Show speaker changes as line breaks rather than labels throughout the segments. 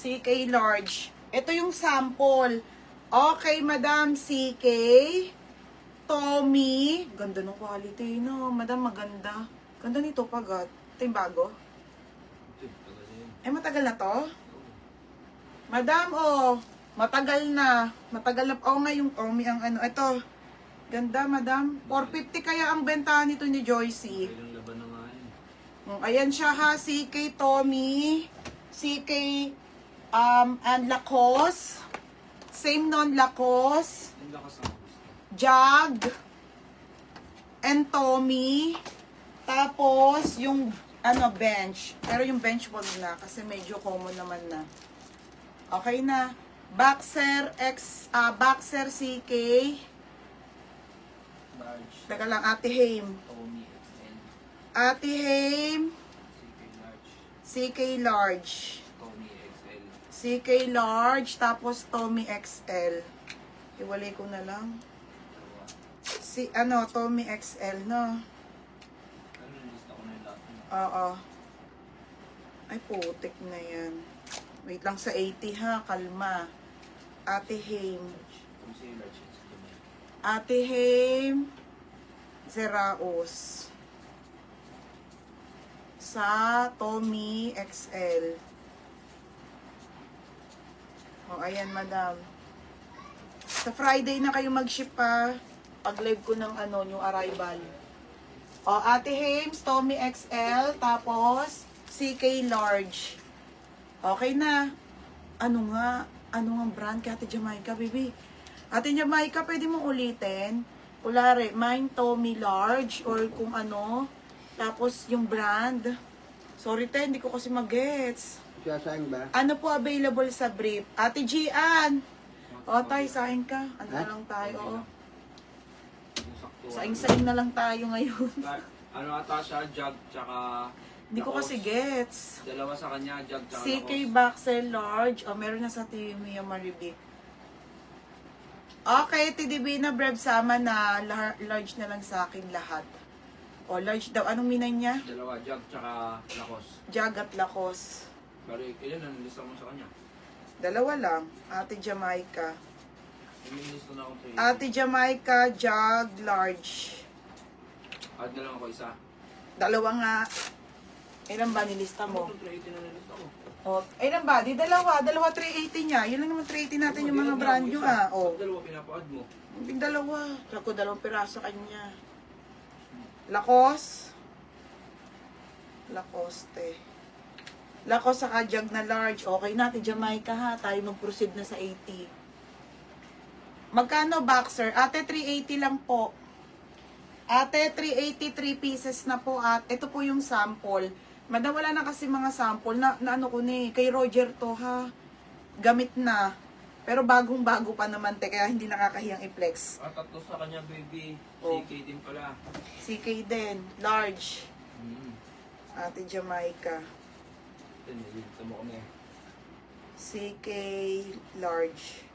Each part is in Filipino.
CK large. Ito yung sample. Okay, Madam CK. Tommy. Ganda ng quality, no? Madam, maganda. Ganda nito pagat. Ito yung bago. Eh, matagal na to? Madam, oh. Matagal na. Matagal na. Oh, nga yung Tommy ang ano. Ito. Ganda, Madam. 450 kaya ang bentahan nito ni Joycey. Ayan siya ha. CK Tommy. CK and Lacoste. Same non-Lacoste. Jag. And Tommy. Tapos, yung ano, bench. Pero yung bench wag na. Kasi medyo common naman na. Okay na. Boxer Boxer CK. Teka lang, Ate Haim. Ate Haim. CK large. CK large. Tapos Tommy XL. Iwalay ko na lang. Tommy XL, no? Oo. Ay, putik na yan. Wait lang sa 80 ha. Kalma. Ate Haim. Ate Haim. Zeraos. Sa Tommy XL. O, ayan, Madam. Sa Friday na kayo mag-ship pa. Pag-live ko ng yung arrival. O, Ate Hames, Tommy XL, tapos CK large. Okay na. Ano nga brand kay Ate Jamaica, baby? Ate Jamaica, pwede mong ulitin. Kulare, mine Tommy large or kung ano. Tapos yung brand. Sorry te, hindi ko kasi mag-gets.
Saan ba?
Ano po available sa brief? Ate Gian. O, tayo, saing ka. Ano na lang tayo, oo. Saing-saing na lang tayo ngayon.
Ano ata siya, jug, tsaka...
Hindi ko kasi gets.
Dalawa sa kanya, jug, tsaka
CK
lakos.
Boxer large. O, meron na sa Timia Maribik. Okay, TDB na Brev sama na large na lang sa akin lahat. O, large daw. Anong minay niya?
Dalawa, jug, tsaka lakos.
Jag at Lakos.
Bari, ilan ang lista mo sa kanya?
Dalawa lang. Ate Jamaica.
May lista na akong 3.
Ate Jamaica, Jag, large.
Add na lang ako isa.
Dalawa nga. Ilan ba nilista mo?
Ito 380 na nilista ko.
O, ilan ba? Di dalawa. Dalawa 380 niya. Yun lang naman 380 natin yung mga brand nyo ah. O.
Dalawa pinapa-add mo.
Yung dalawa. Ako dalawang piraso kanya. Lacoste. Lacoste. Lacoste saka Jag na large. Okay natin Jamaica ha. Tayo mag-proceed na sa 80. Magkano boxer? Ate 380 lang po. Ate 383 pieces na po at ito po yung sample. Madam, wala na kasi mga sample na ano ko ni kay Roger to ha. Gamit na. Pero bagong-bago pa naman te kaya hindi nakakahiyang i-flex.
At tatlo sa kanya, baby.
Oh.
CK din pala.
CK din, large.
Hmm.
Ate Jamaica.
Nilista mo kami.
CK large.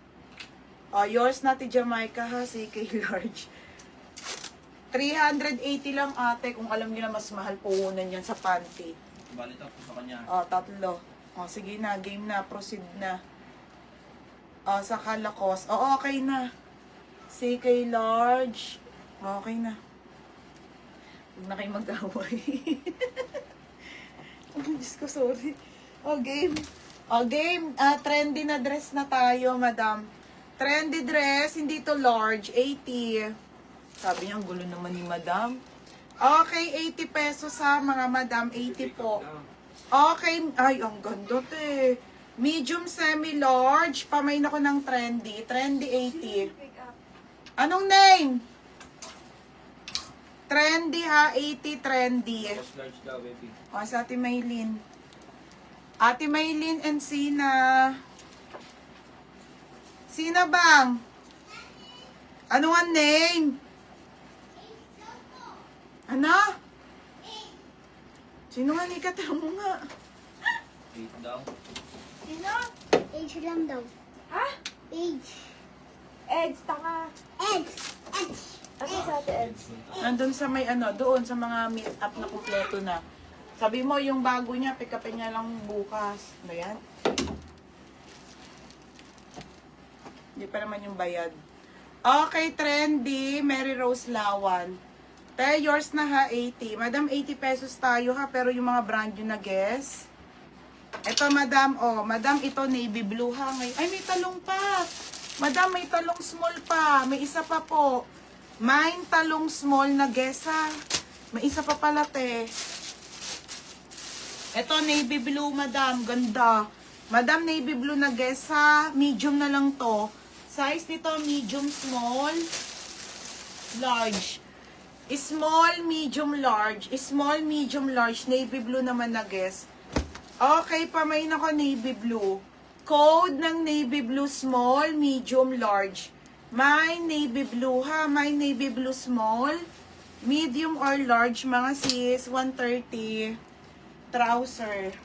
Oh, yours na Ate Jamaica ha, CK large. 380 lang ate kung alam niyo na mas mahal puhunan yan sa panty.
Bali tatlo sa kanya.
Oh, tatlo. Oh, sige na, game na, proceed na. Oh, saka Lacoste. Oh, okay na. CK large. Okay na. Huwag na kayo mag-away. Oh, Diyos ko, sorry. Oh, game. Oh, game. Trendy na dress na tayo, madam. Trendy dress, hindi to large. 80. Sabi niya, ang gulo naman ni madam. Okay, 80 pesos ha, mga madam. 80 po. Okay. Ay, ang ganda te. Medium, semi-large. Pamain ako ng trendy. Trendy 80. Anong name? Trendy ha, 80 trendy.
Mas large daw, baby.
O, sa Ate Maylin. Ate Maylin and Sina. Sina bang? Ano nga name? Ano? Sino nga nika? Tanong mo nga.
8 daw.
Sino?
Age lang daw.
Ha?
Age.
Eds, taka.
Age. Age.
Asa sa Ate Eds? Nandun sa may doon sa mga meet-up na kumpleto na. Sabi mo, yung bago niya, pick upin niya lang bukas. Ba yan? Hindi pa naman yung bayad. Okay, Trendy. Mary Rose Lawan. Te, yours na ha, 80. Madam, 80 pesos tayo ha, pero yung mga brand yun na guess. Ito, madam, oh. Madam, ito navy blue ha. Ay, may talong pa. Madam, may talong small pa. May isa pa po. Mine talong small na guess ha. May isa pa pala, te. Ito, navy blue, madam. Ganda. Madam, navy blue na guess ha. Medium na lang to. Size nito, medium, small, large. Small, medium, large. Small, medium, large. Navy blue naman na guess. Okay, pamain ako navy blue. Code ng navy blue, small, medium, large. My navy blue ha. My navy blue, small, medium or large, mga sis. 130. Trouser.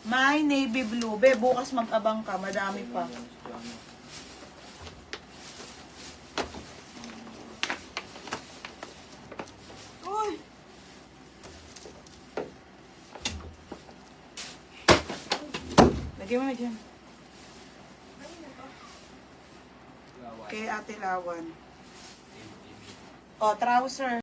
My navy blue. Be, bukas mag-abang ka. Madami pa. Uy! Lagyan mo na dyan. Kay Ate Lawan. O, trouser.